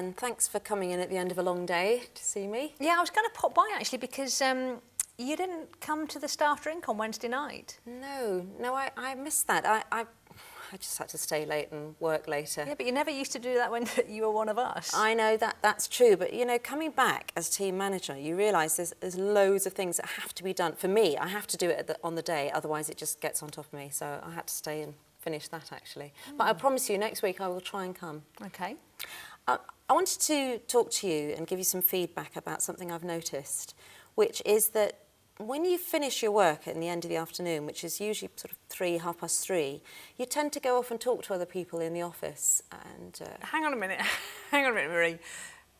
and thanks for coming in at the end of a long day to see me. Yeah, I was going to pop by actually because you didn't come to the staff drink on Wednesday night. No, I missed that. I just had to stay late and work later. Yeah, but you never used to do that when you were one of us. I know that's true, but you know, coming back as team manager, you realise there's loads of things that have to be done. For me, I have to do it on the day, otherwise it just gets on top of me. So I had to stay and finish that actually. But I promise you, next week I will try and come. Okay. I wanted to talk to you and give you some feedback about something I've noticed, which is that when you finish your work at the end of the afternoon, which is usually sort of 3:30, you tend to go off and talk to other people in the office. And Hang on a minute, Marie.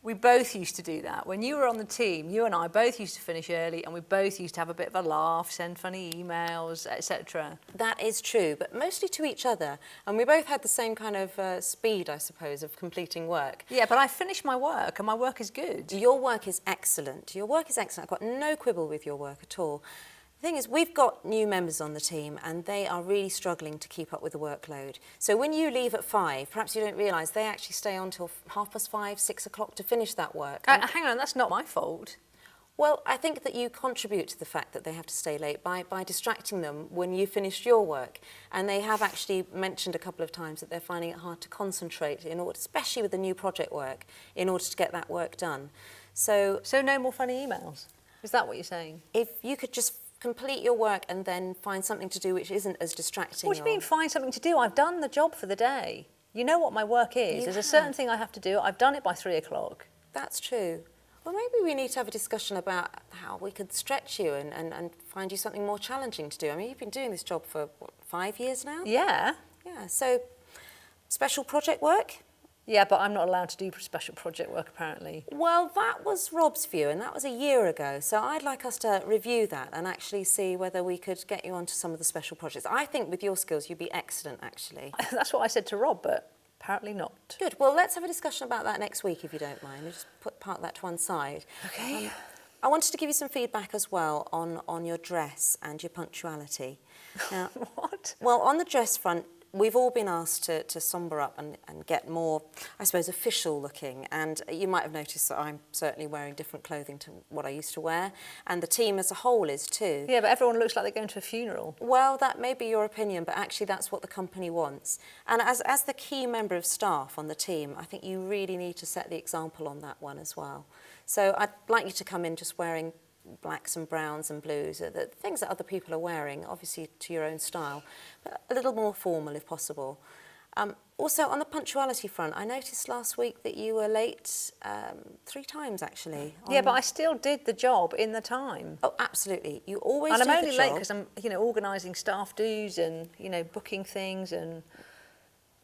We both used to do that. When you were on the team, you and I both used to finish early and we both used to have a bit of a laugh, send funny emails, etc. That is true, but mostly to each other. And we both had the same kind of speed, I suppose, of completing work. Yeah, but I finished my work and my work is good. Your work is excellent. Your work is excellent. I've got no quibble with your work at all. The thing is, we've got new members on the team and they are really struggling to keep up with the workload. So when you leave at 5, perhaps you don't realise they actually stay on till 5:30, 6 o'clock to finish that work. Hang on, that's not my fault. Well, I think that you contribute to the fact that they have to stay late by distracting them when you finished your work. And they have actually mentioned a couple of times that they're finding it hard to concentrate, especially with the new project work, in order to get that work done. So no more funny emails? Is that what you're saying? If you could just complete your work and then find something to do which isn't as distracting. What do you mean find something to do? I've done the job for the day. You know what my work is. There's a certain thing I have to do. I've done it by 3 o'clock. That's true. Well, maybe we need to have a discussion about how we could stretch you and find you something more challenging to do. I mean, you've been doing this job for, what, 5 years now? Yeah. Yeah, so special project work? Yeah, but I'm not allowed to do special project work, apparently. Well, that was Rob's view, and that was a year ago. So I'd like us to review that and actually see whether we could get you onto some of the special projects. I think with your skills, you'd be excellent, actually. That's what I said to Rob, but apparently not. Good. Well, let's have a discussion about that next week, if you don't mind. We'll just park that to one side. Okay. I wanted to give you some feedback as well on your dress and your punctuality. Now, What? Well, on the dress front, we've all been asked to sombre up and get more, I suppose, official looking. And you might have noticed that I'm certainly wearing different clothing to what I used to wear. And the team as a whole is too. Yeah, but everyone looks like they're going to a funeral. Well, that may be your opinion, but actually that's what the company wants. And as the key member of staff on the team, I think you really need to set the example on that one as well. So I'd like you to come in just wearing blacks and browns and blues, the things that other people are wearing, obviously to your own style, but a little more formal if possible. Also, on the punctuality front, I noticed last week that you were late 3 times, actually. Yeah, but I still did the job in the time. Oh, absolutely. You always do and I'm the only job. late because I'm, organising staff dues and, booking things and...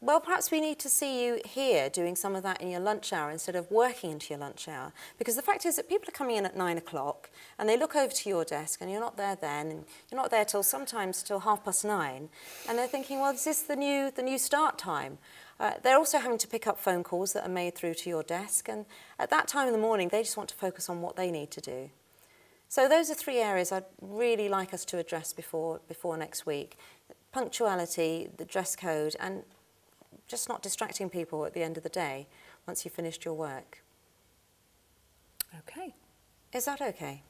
Well, perhaps we need to see you here doing some of that in your lunch hour instead of working into your lunch hour. Because the fact is that people are coming in at 9 o'clock and they look over to your desk and you're not there then, and you're not there sometimes till 9:30, and they're thinking, well, is this the new start time? They're also having to pick up phone calls that are made through to your desk, and at that time in the morning, they just want to focus on what they need to do. So those are 3 areas I'd really like us to address before next week. Punctuality, the dress code, and just not distracting people at the end of the day once you've finished your work. Okay. Is that okay?